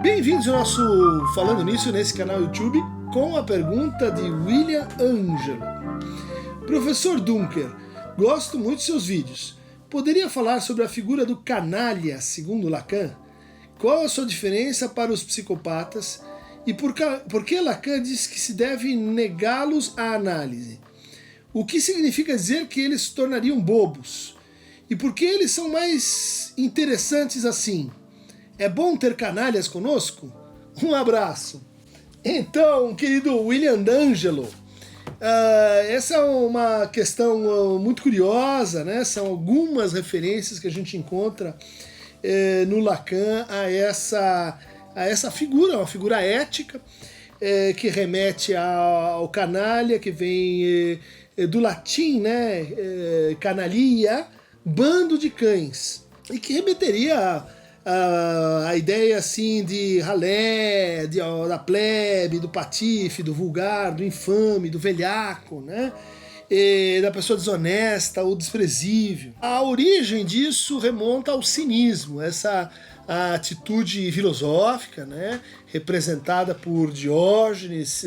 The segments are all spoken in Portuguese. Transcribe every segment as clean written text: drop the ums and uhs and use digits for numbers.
Bem-vindos ao nosso Falando Nisso nesse canal YouTube com a pergunta de William Ângelo. Professor Dunker, gosto muito de seus vídeos. Poderia falar sobre a figura do canalha, segundo Lacan? Qual a sua diferença para os psicopatas e por que Lacan diz que se deve negá-los à análise? O que significa dizer que eles se tornariam bobos? E por que eles são mais interessantes assim? É bom ter canalhas conosco? Um abraço. Então, querido William D'Angelo, essa é uma questão muito curiosa, né? São algumas referências que a gente encontra no Lacan a essa figura, uma figura ética que remete ao canalha, que vem do latim, né? Canalia, bando de cães, e que remeteria a ideia assim de ralé, da plebe, do patife, do vulgar, do infame, do velhaco, né? Da pessoa desonesta ou desprezível. A origem disso remonta ao cinismo, essa atitude filosófica, né, representada por Diógenes,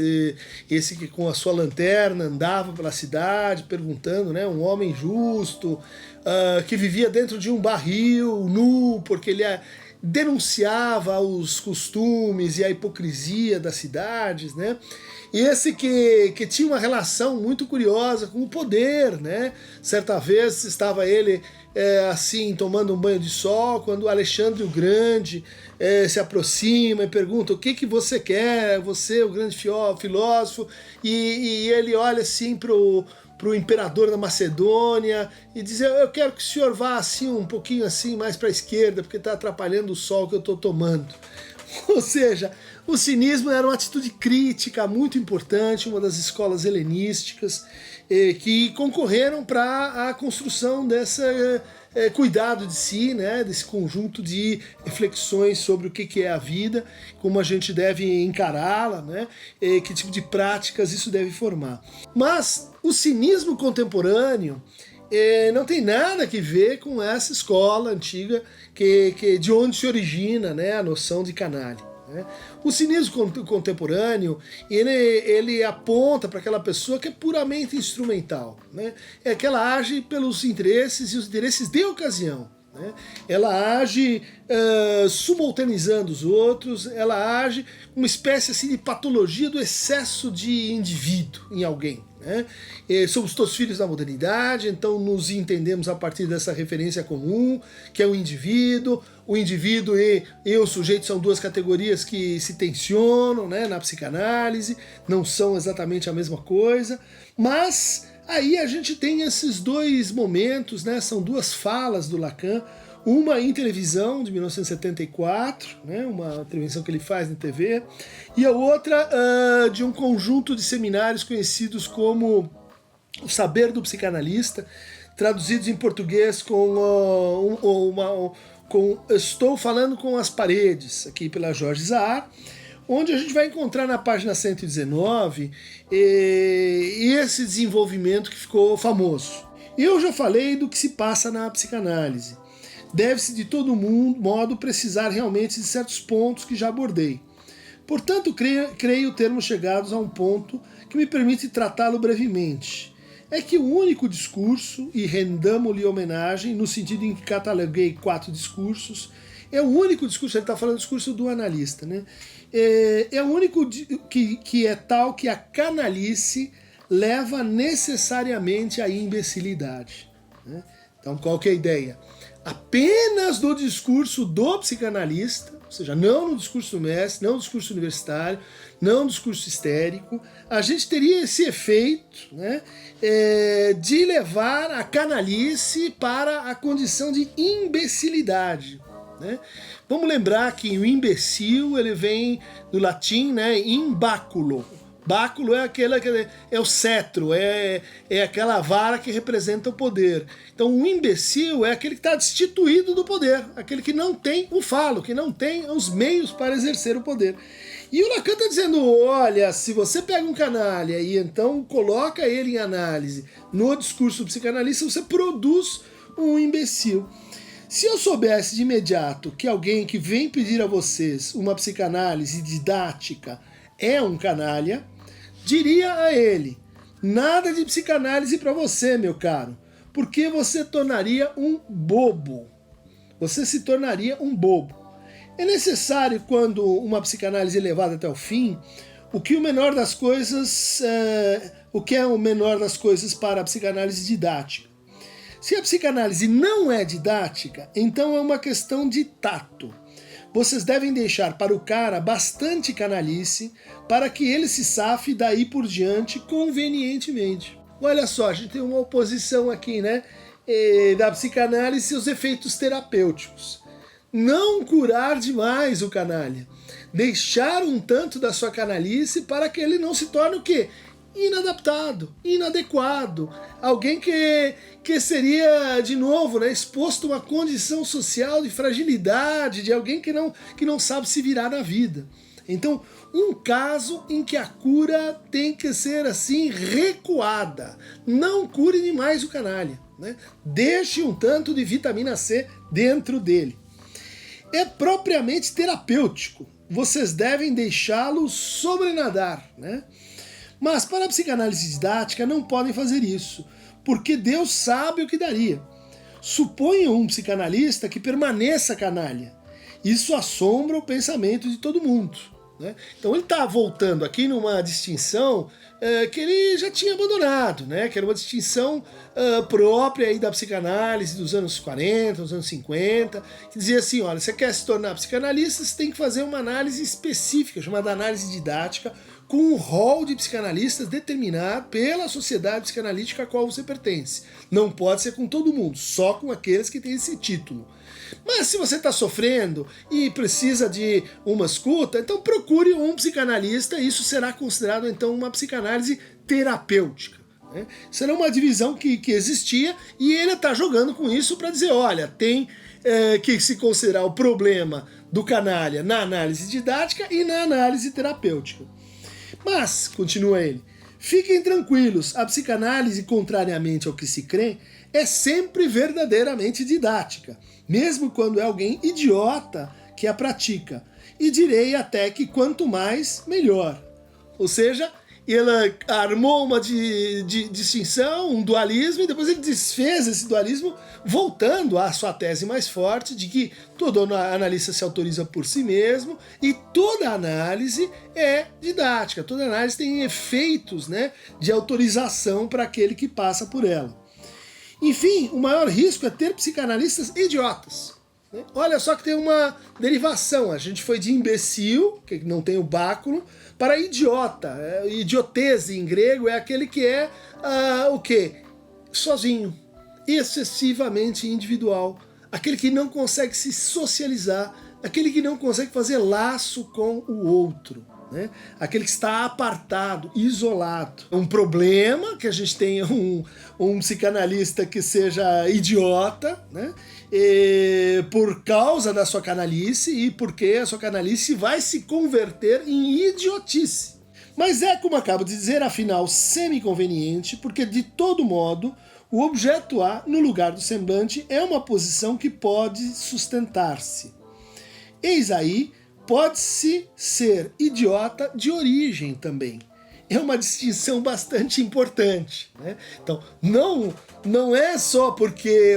esse que com a sua lanterna andava pela cidade perguntando, né, um homem justo, que vivia dentro de um barril, nu, porque ele denunciava os costumes e a hipocrisia das cidades, né? E esse que tinha uma relação muito curiosa com o poder, né? Certa vez estava ele assim, tomando um banho de sol, quando Alexandre o Grande se aproxima e pergunta: o que você quer, você, o grande filósofo, e ele olha assim pro imperador da Macedônia e diz: eu quero que o senhor vá assim um pouquinho assim mais para a esquerda, porque está atrapalhando o sol que eu estou tomando. Ou seja, o cinismo era uma atitude crítica muito importante, uma das escolas helenísticas que concorreram para a construção dessa cuidado de si, né, desse conjunto de reflexões sobre o que é a vida, como a gente deve encará-la, né, que tipo de práticas isso deve formar. Mas o cinismo contemporâneo não tem nada a ver com essa escola antiga de onde se origina, né, a noção de canalha. O cinismo contemporâneo, ele aponta para aquela pessoa que é puramente instrumental, né? É que ela age pelos interesses e os interesses de ocasião, né? Ela age subalternizando os outros, ela age uma espécie assim de patologia do excesso de indivíduo em alguém, né? Somos todos filhos da modernidade, então nos entendemos a partir dessa referência comum, que é o indivíduo e o sujeito são duas categorias que se tensionam, né, na psicanálise, não são exatamente a mesma coisa, mas aí a gente tem esses dois momentos, né, são duas falas do Lacan, uma em televisão, de 1974, né, uma intervenção que ele faz na TV, e a outra de um conjunto de seminários conhecidos como O Saber do Psicanalista, traduzidos em português com Estou Falando com as Paredes, aqui pela Jorge Zahar, onde a gente vai encontrar na página 119 esse desenvolvimento que ficou famoso. Eu já falei do que se passa na psicanálise. Deve-se de todo modo precisar realmente de certos pontos que já abordei. Portanto, creio termos chegados a um ponto que me permite tratá-lo brevemente. É que o único discurso, e rendamo-lhe homenagem no sentido em que cataloguei 4 discursos, é o único discurso, ele está falando do discurso do analista, né? É o único que é tal que a canalice leva necessariamente à imbecilidade, né? Então, qual que é a ideia? Apenas do discurso do psicanalista, ou seja, não no discurso do mestre, não no discurso universitário, não no discurso histérico, a gente teria esse efeito, né, de levar a canalice para a condição de imbecilidade, né? Vamos lembrar que o imbecil ele vem do latim, né, imbáculo. Báculo é é o cetro, é aquela vara que representa o poder. Então o imbecil é aquele que está destituído do poder, aquele que não tem o falo, que não tem os meios para exercer o poder. E o Lacan está dizendo: olha, se você pega um canalha e então coloca ele em análise no discurso do psicanalista, você produz um imbecil. Se eu soubesse de imediato que alguém que vem pedir a vocês uma psicanálise didática é um canalha, diria a ele: nada de psicanálise para você, meu caro, porque você tornaria um bobo. Você se tornaria um bobo. É necessário, quando uma psicanálise é levada até o fim, o que é o menor das coisas para a psicanálise didática. Se a psicanálise não é didática, então é uma questão de tato. Vocês devem deixar para o cara bastante canalice para que ele se safe daí por diante convenientemente. Olha só, a gente tem uma oposição aqui, né? Da psicanálise e os efeitos terapêuticos. Não curar demais o canalha. Deixar um tanto da sua canalice para que ele não se torne o quê? Inadaptado, inadequado. Alguém que seria, de novo, né, exposto a uma condição social de fragilidade, de alguém que não sabe se virar na vida. Então, um caso em que a cura tem que ser assim recuada. Não cure demais o canalha, né? Deixe um tanto de vitamina C dentro dele. É propriamente terapêutico. Vocês devem deixá-lo sobrenadar, né? Mas para a psicanálise didática não podem fazer isso, porque Deus sabe o que daria. Suponham um psicanalista que permaneça canalha. Isso assombra o pensamento de todo mundo, né? Então ele está voltando aqui numa distinção que ele já tinha abandonado, né? Que era uma distinção própria aí da psicanálise dos anos 40, dos anos 50, que dizia assim: olha, você quer se tornar psicanalista, você tem que fazer uma análise específica, chamada análise didática, com um rol de psicanalistas determinado pela sociedade psicanalítica a qual você pertence. Não pode ser com todo mundo, só com aqueles que têm esse título. Mas se você está sofrendo e precisa de uma escuta, então procure um psicanalista, e isso será considerado então uma psicanálise terapêutica, né? Será uma divisão que existia, e ele está jogando com isso para dizer: olha, tem que se considerar o problema do canalha na análise didática e na análise terapêutica. Mas, continua ele, fiquem tranquilos, a psicanálise, contrariamente ao que se crê, é sempre verdadeiramente didática, mesmo quando é alguém idiota que a pratica. E direi até que quanto mais, melhor. Ou seja, ele armou uma distinção, um dualismo, e depois ele desfez esse dualismo, voltando à sua tese mais forte de que todo analista se autoriza por si mesmo e toda análise é didática, toda análise tem efeitos, né, de autorização para aquele que passa por ela. Enfim, o maior risco é ter psicanalistas idiotas. Olha só que tem uma derivação. A gente foi de imbecil, que não tem o báculo, para idiota. Idiotese em grego é aquele que é o quê? Sozinho, excessivamente individual, aquele que não consegue se socializar, aquele que não consegue fazer laço com o outro, né? Aquele que está apartado, isolado. Um problema que a gente tenha um psicanalista que seja idiota, né? Por causa da sua canalice e porque a sua canalice vai se converter em idiotice. Mas é, como acabo de dizer, afinal semi-conveniente, porque de todo modo o objeto A no lugar do semblante é uma posição que pode sustentar-se. Eis aí, pode-se ser idiota de origem também. É uma distinção bastante importante, né? Então, não é só porque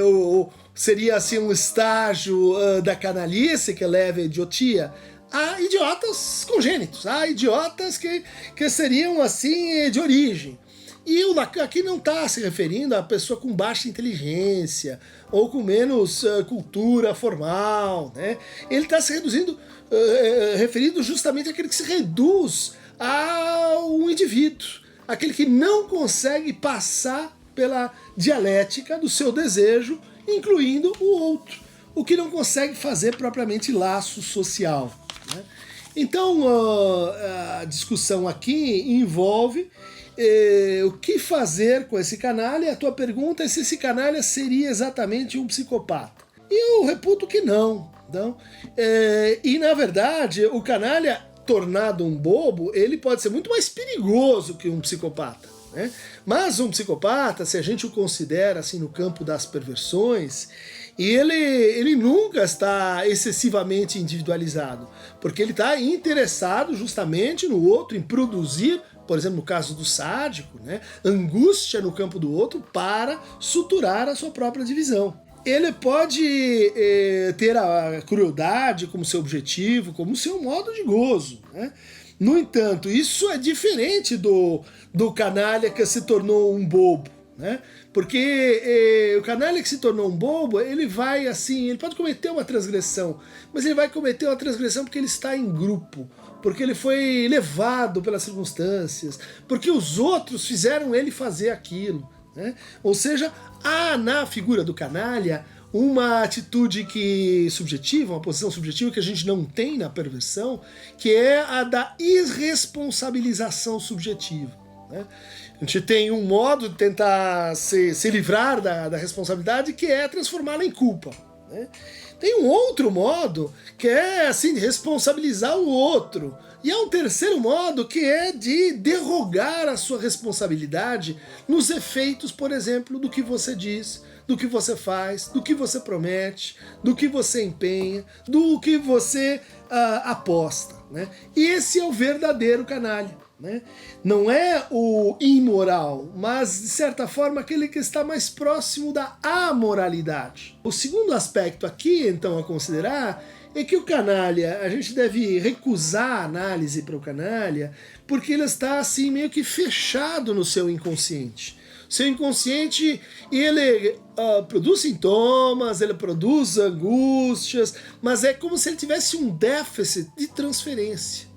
seria assim um estágio da canalice que leva à idiotia. Há idiotas congênitos, há idiotas que seriam assim de origem. E o Lacan aqui não está se referindo a pessoa com baixa inteligência ou com menos cultura formal, né? Ele está se referindo justamente àquele que se reduz ao indivíduo, aquele que não consegue passar pela dialética do seu desejo, incluindo o outro, o que não consegue fazer propriamente laço social, né? Então a discussão aqui envolve o que fazer com esse canalha. A tua pergunta é se esse canalha seria exatamente um psicopata. E eu reputo que não. E na verdade, o canalha tornado um bobo, ele pode ser muito mais perigoso que um psicopata, né? Mas um psicopata, se a gente o considera assim no campo das perversões, E ele nunca está excessivamente individualizado, porque ele está interessado justamente no outro, em produzir, por exemplo, no caso do sádico, né, angústia no campo do outro para suturar a sua própria divisão. Ele pode ter a crueldade como seu objetivo, como seu modo de gozo, né? No entanto, isso é diferente do canalha que se tornou um bobo, né? Porque o canalha que se tornou um bobo, ele vai assim, ele pode cometer uma transgressão, mas ele vai cometer uma transgressão porque ele está em grupo, porque ele foi levado pelas circunstâncias, porque os outros fizeram ele fazer aquilo, né? Ou seja, há na figura do canalha uma atitude subjetiva, uma posição subjetiva que a gente não tem na perversão, que é a da irresponsabilização subjetiva, né? A gente tem um modo de tentar se livrar da responsabilidade, que é transformá-la em culpa, né? Tem um outro modo que é assim, de responsabilizar o outro. E há um terceiro modo que é de derrogar a sua responsabilidade nos efeitos, por exemplo, do que você diz, do que você faz, do que você promete, do que você empenha, do que você aposta, né? E esse é o verdadeiro canalha, né? Não é o imoral, mas de certa forma aquele que está mais próximo da amoralidade. O segundo aspecto aqui, então, a considerar é que o canalha, a gente deve recusar a análise para o canalha, porque ele está assim meio que fechado no seu inconsciente. Seu inconsciente, ele produz sintomas, ele produz angústias, mas é como se ele tivesse um déficit de transferência.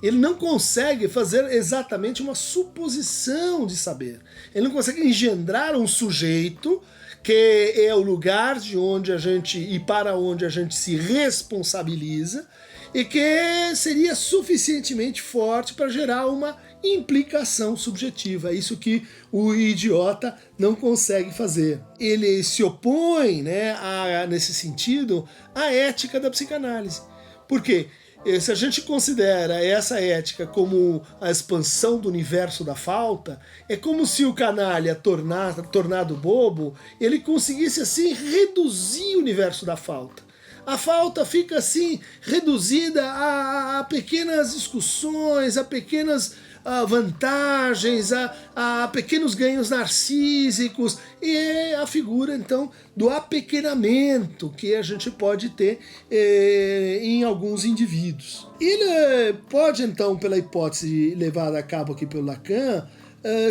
Ele não consegue fazer exatamente uma suposição de saber. Ele não consegue engendrar um sujeito que é o lugar de onde a gente e para onde a gente se responsabiliza e que seria suficientemente forte para gerar uma implicação subjetiva. É isso que o idiota não consegue fazer. Ele se opõe, né, nesse sentido, à ética da psicanálise. Por quê? Se a gente considera essa ética como a expansão do universo da falta, é como se o canalha tornado bobo, ele conseguisse assim reduzir o universo da falta. A falta fica assim reduzida a pequenas discussões, a pequenas vantagens, a pequenos ganhos narcísicos, e é a figura então do apequenamento que a gente pode ter em alguns indivíduos. Ele pode então, pela hipótese levada a cabo aqui pelo Lacan,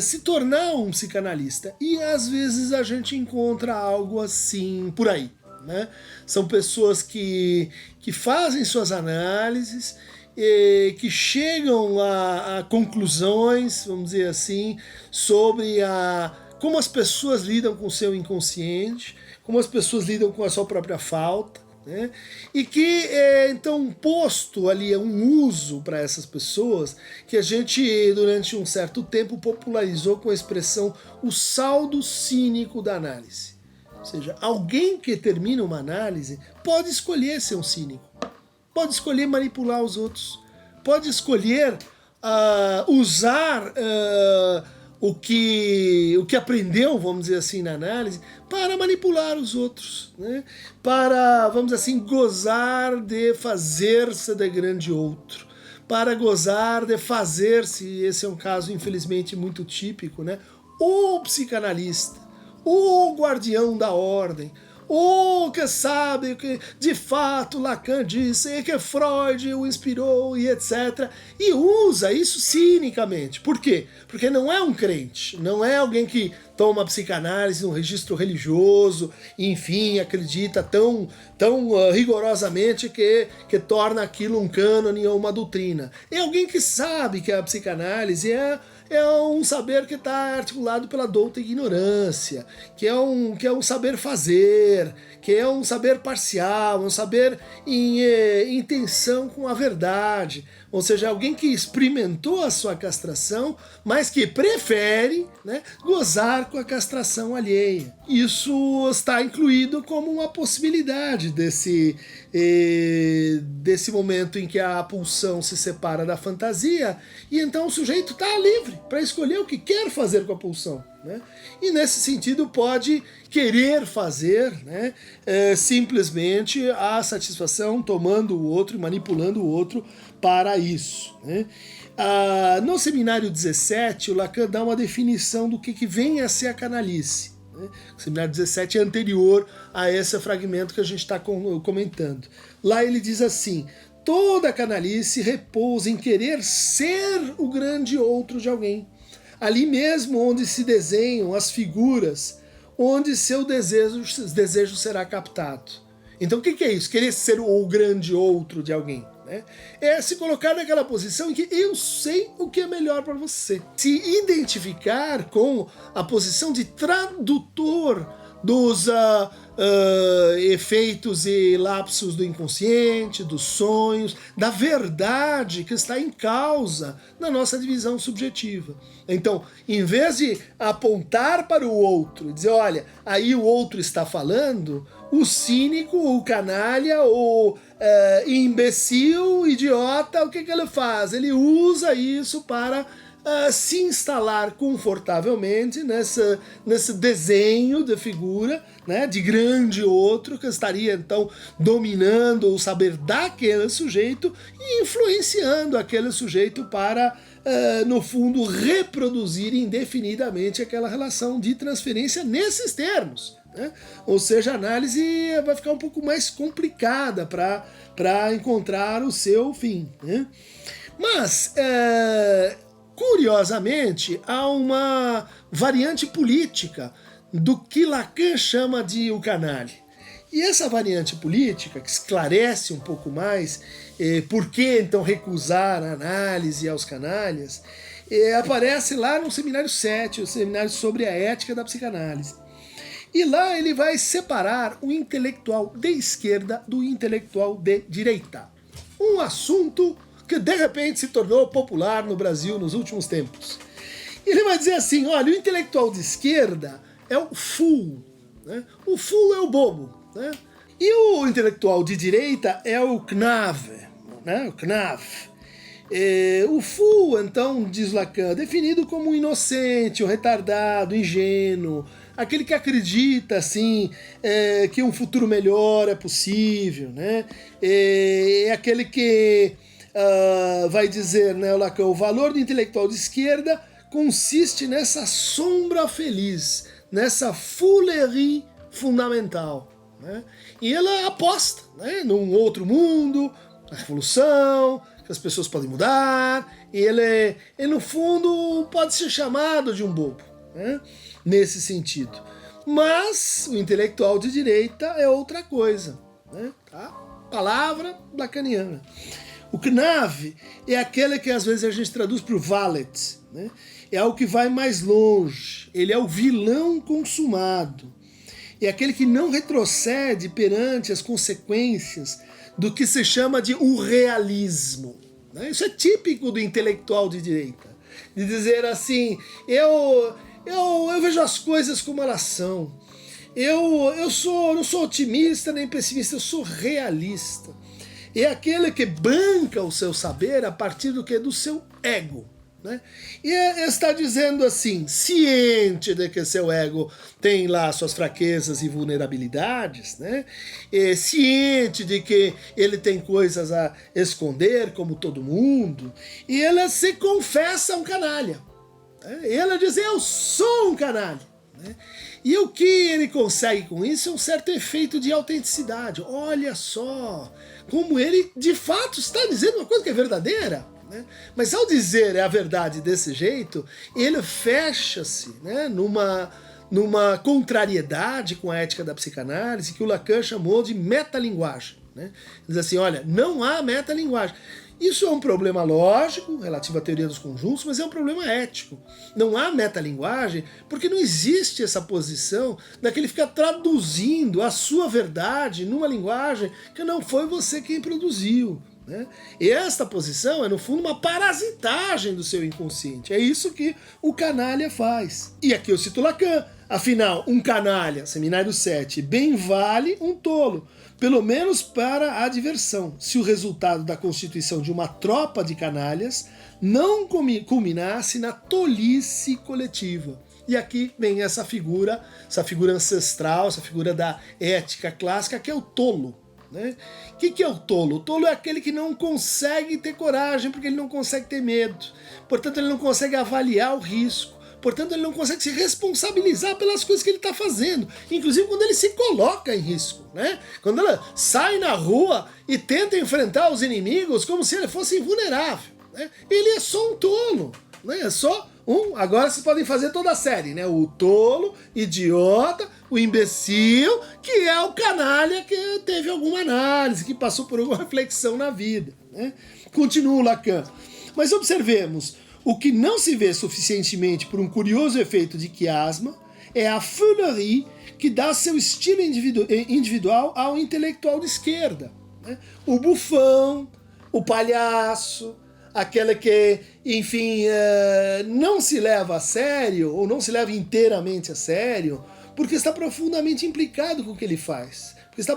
se tornar um psicanalista, e às vezes a gente encontra algo assim por aí, né? São pessoas que fazem suas análises, que chegam a conclusões, vamos dizer assim, sobre como as pessoas lidam com o seu inconsciente, como as pessoas lidam com a sua própria falta, né? E que então posto ali um uso para essas pessoas que a gente durante um certo tempo popularizou com a expressão o saldo cínico da análise. Ou seja, alguém que termina uma análise pode escolher ser um cínico, pode escolher manipular os outros, pode escolher usar o que aprendeu, vamos dizer assim, na análise, para manipular os outros, né? Para, vamos dizer assim, gozar de fazer-se de grande outro, para gozar de fazer-se, esse é um caso infelizmente muito típico, né? O psicanalista, o guardião da ordem, o que sabe que de fato Lacan disse e que Freud o inspirou e etc. E usa isso cinicamente. Por quê? Porque não é um crente, não é alguém que toma psicanálise no registro religioso, enfim, acredita tão rigorosamente que torna aquilo um cânone ou uma doutrina. É alguém que sabe que a psicanálise é um saber que está articulado pela douta ignorância, que é um saber fazer, que é um saber parcial, um saber em tensão com a verdade. Ou seja, alguém que experimentou a sua castração, mas que prefere, né, gozar com a castração alheia. Isso está incluído como uma possibilidade desse momento em que a pulsão se separa da fantasia, e então o sujeito está livre para escolher o que quer fazer com a pulsão. né? E nesse sentido pode querer fazer, né, simplesmente a satisfação, tomando o outro e manipulando o outro para isso, né? No seminário 17, o Lacan dá uma definição do que vem a ser a canalice, né? O seminário 17 é anterior a esse fragmento que a gente está comentando. Lá ele diz assim: toda canalice repousa em querer ser o grande outro de alguém. Ali mesmo onde se desenham as figuras, onde seu desejo será captado. Então o que é isso? Querer ser o grande outro de alguém, né? É se colocar naquela posição em que eu sei o que é melhor para você. Se identificar com a posição de tradutor dos efeitos e lapsos do inconsciente, dos sonhos, da verdade que está em causa na nossa divisão subjetiva. Então, em vez de apontar para o outro e dizer, olha, aí o outro está falando, o cínico, o canalha, o imbecil, o idiota, o que ele faz? Ele usa isso para se instalar confortavelmente nesse desenho de figura, né, de grande outro que estaria então dominando o saber daquele sujeito e influenciando aquele sujeito para, no fundo, reproduzir indefinidamente aquela relação de transferência nesses termos, né? Ou seja, a análise vai ficar um pouco mais complicada para encontrar o seu fim, né? Mas curiosamente, há uma variante política do que Lacan chama de o canalha. E essa variante política, que esclarece um pouco mais por que então recusar a análise aos canalhas, aparece lá no seminário 7, o seminário sobre a ética da psicanálise. E lá ele vai separar o intelectual de esquerda do intelectual de direita. Um assunto que de repente se tornou popular no Brasil nos últimos tempos. E ele vai dizer assim, olha, o intelectual de esquerda é o fool, né? O fool é o bobo, né? E o intelectual de direita é o Knave, né? O Knaf. O fool, então, diz Lacan, definido como um inocente, um retardado, ingênuo, aquele que acredita, assim, que um futuro melhor é possível, né? É aquele que vai dizer, né, Lacan, o valor do intelectual de esquerda consiste nessa sombra feliz, nessa foolerie fundamental, né? E ela aposta, né, num outro mundo, na revolução, que as pessoas podem mudar, e ele no fundo pode ser chamado de um bobo, né, nesse sentido. Mas o intelectual de direita é outra coisa, né? Tá? Palavra lacaniana. O Knave é aquele que às vezes a gente traduz por valet, né? É algo que vai mais longe, ele é o vilão consumado, é aquele que não retrocede perante as consequências do que se chama de o realismo, né? Isso é típico do intelectual de direita, de dizer assim, eu vejo as coisas como elas são, eu não sou otimista nem pessimista, eu sou realista. É aquele que banca o seu saber a partir do que? Do seu ego, né? E está dizendo assim, ciente de que seu ego tem lá suas fraquezas e vulnerabilidades, né? Ciente de que ele tem coisas a esconder, como todo mundo, e ele se confessa um canalha. Né? Ele diz, eu sou um canalha. Né? E o que ele consegue com isso é um certo efeito de autenticidade. Olha só como ele de fato está dizendo uma coisa que é verdadeira, né? Mas ao dizer a verdade desse jeito, ele fecha-se, né, numa contrariedade com a ética da psicanálise que o Lacan chamou de metalinguagem, né? Diz assim, olha, não há metalinguagem. Isso é um problema lógico, relativo à teoria dos conjuntos, mas é um problema ético. Não há metalinguagem porque não existe essa posição daquele ficar traduzindo a sua verdade numa linguagem que não foi você quem produziu, né? E esta posição é, no fundo, uma parasitagem do seu inconsciente. É isso que o canalha faz. E aqui eu cito Lacan. Afinal, um canalha, seminário 7, bem vale um tolo, pelo menos para a diversão, se o resultado da constituição de uma tropa de canalhas não culminasse na tolice coletiva. E aqui vem essa figura ancestral, essa figura da ética clássica, que é o tolo. Né? O que é o tolo? O tolo é aquele que não consegue ter coragem, porque ele não consegue ter medo. Portanto, ele não consegue avaliar o risco. Portanto, ele não consegue se responsabilizar pelas coisas que ele está fazendo. Inclusive quando ele se coloca em risco. Né? Quando ela sai na rua e tenta enfrentar os inimigos como se ele fosse invulnerável. Né? Ele é só um tolo. Né? É só agora vocês podem fazer toda a série, né? O tolo, idiota, o imbecil, que é o canalha que teve alguma análise, que passou por alguma reflexão na vida. Né? Continua o Lacan. Mas observemos, o que não se vê suficientemente por um curioso efeito de quiasma é a feulerie que dá seu estilo individual ao intelectual de esquerda. Né? O bufão, o palhaço, aquela que, enfim, não se leva a sério, ou não se leva inteiramente a sério, porque está profundamente implicado com o que ele faz. Porque está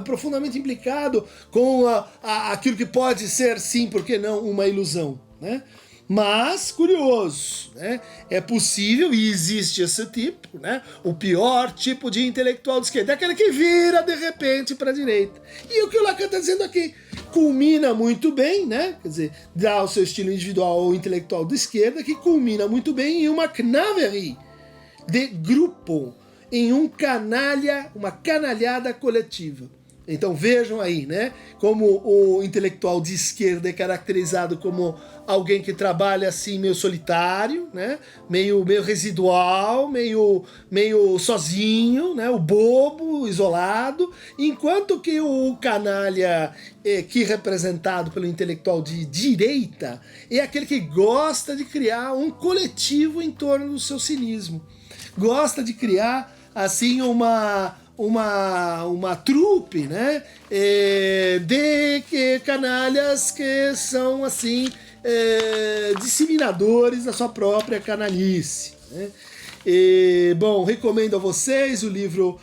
profundamente implicado com aquilo que pode ser, sim, por que não, uma ilusão. Né? Mas, curioso, né? É possível, e existe esse tipo, né? O pior tipo de intelectual de esquerda, é aquele que vira, de repente, para a direita. E o que o Lacan está dizendo aqui? Culmina muito bem, né? Quer dizer, dá o seu estilo individual ao intelectual de esquerda, que culmina muito bem em uma knaverie de grupo, em uma canalhada coletiva. Então vejam aí, né, como o intelectual de esquerda é caracterizado como alguém que trabalha assim meio solitário, né, meio residual, meio sozinho, né, o bobo, isolado, enquanto que o canalha, que é representado pelo intelectual de direita, é aquele que gosta de criar um coletivo em torno do seu cinismo, gosta de criar assim uma trupe, né, de canalhas que são assim disseminadores da sua própria canalice. Né? Bom, recomendo a vocês o livro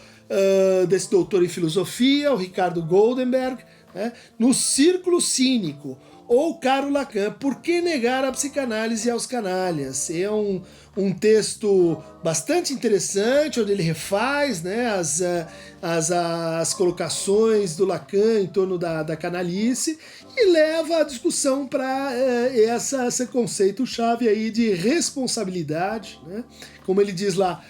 desse doutor em filosofia, o Ricardo Goldenberg, né, No Círculo Cínico, ou Caro Lacan, Por que negar a psicanálise aos canalhas? É um texto bastante interessante, onde ele refaz, né, as colocações do Lacan em torno da canalice e leva a discussão para esse conceito-chave aí de responsabilidade, né? Como ele diz lá,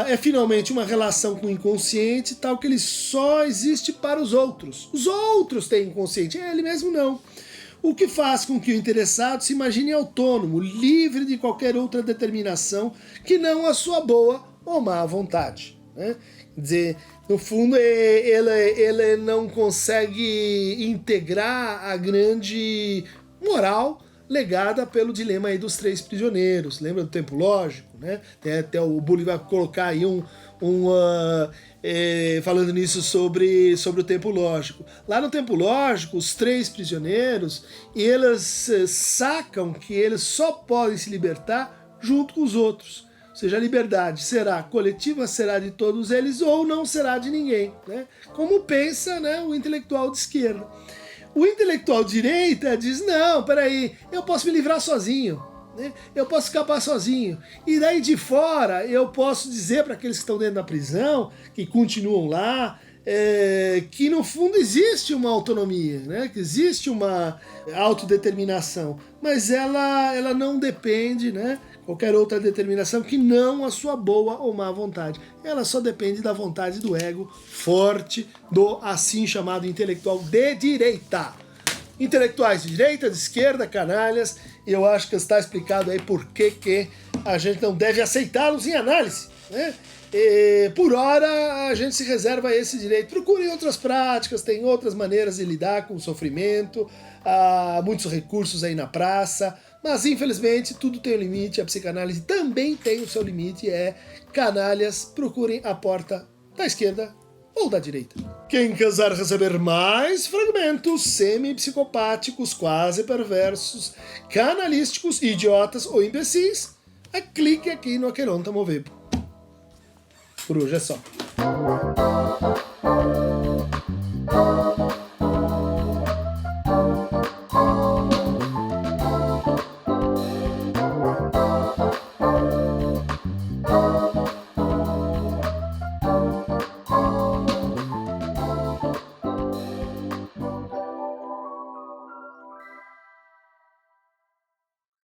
é finalmente uma relação com o inconsciente tal que ele só existe para os outros. Os outros têm inconsciente, ele mesmo não. O que faz com que o interessado se imagine autônomo, livre de qualquer outra determinação que não a sua boa ou má vontade. Né? Quer dizer, no fundo, ele não consegue integrar a grande moral legada pelo dilema aí dos três prisioneiros. Lembra do tempo lógico? Né? Até o Bully vai colocar aí falando nisso sobre o tempo lógico. Lá no tempo lógico, os três prisioneiros, eles sacam que eles só podem se libertar junto com os outros. Ou seja, a liberdade será coletiva, será de todos eles ou não será de ninguém. Né? Como pensa, né, o intelectual de esquerda. O intelectual de direita diz, não, peraí, eu posso me livrar sozinho. Né? Eu posso escapar sozinho. E daí de fora eu posso dizer para aqueles que estão dentro da prisão, que continuam lá, que no fundo existe uma autonomia, né? Que existe uma autodeterminação, mas ela não depende, né? Qualquer outra determinação que não a sua boa ou má vontade. Ela só depende da vontade do ego forte do assim chamado intelectual de direita. Intelectuais de direita, de esquerda, canalhas, e eu acho que está explicado aí por que a gente não deve aceitá-los em análise. Né? Por hora, a gente se reserva esse direito. Procurem outras práticas, tem outras maneiras de lidar com o sofrimento, há muitos recursos aí na praça, mas infelizmente tudo tem um limite, a psicanálise também tem o seu limite, canalhas, procurem a porta da esquerda ou da direita. Quem quiser receber mais fragmentos semi-psicopáticos, quase perversos, canalísticos, idiotas ou imbecis, clique aqui no Aqueronta Movebo. Por hoje é só.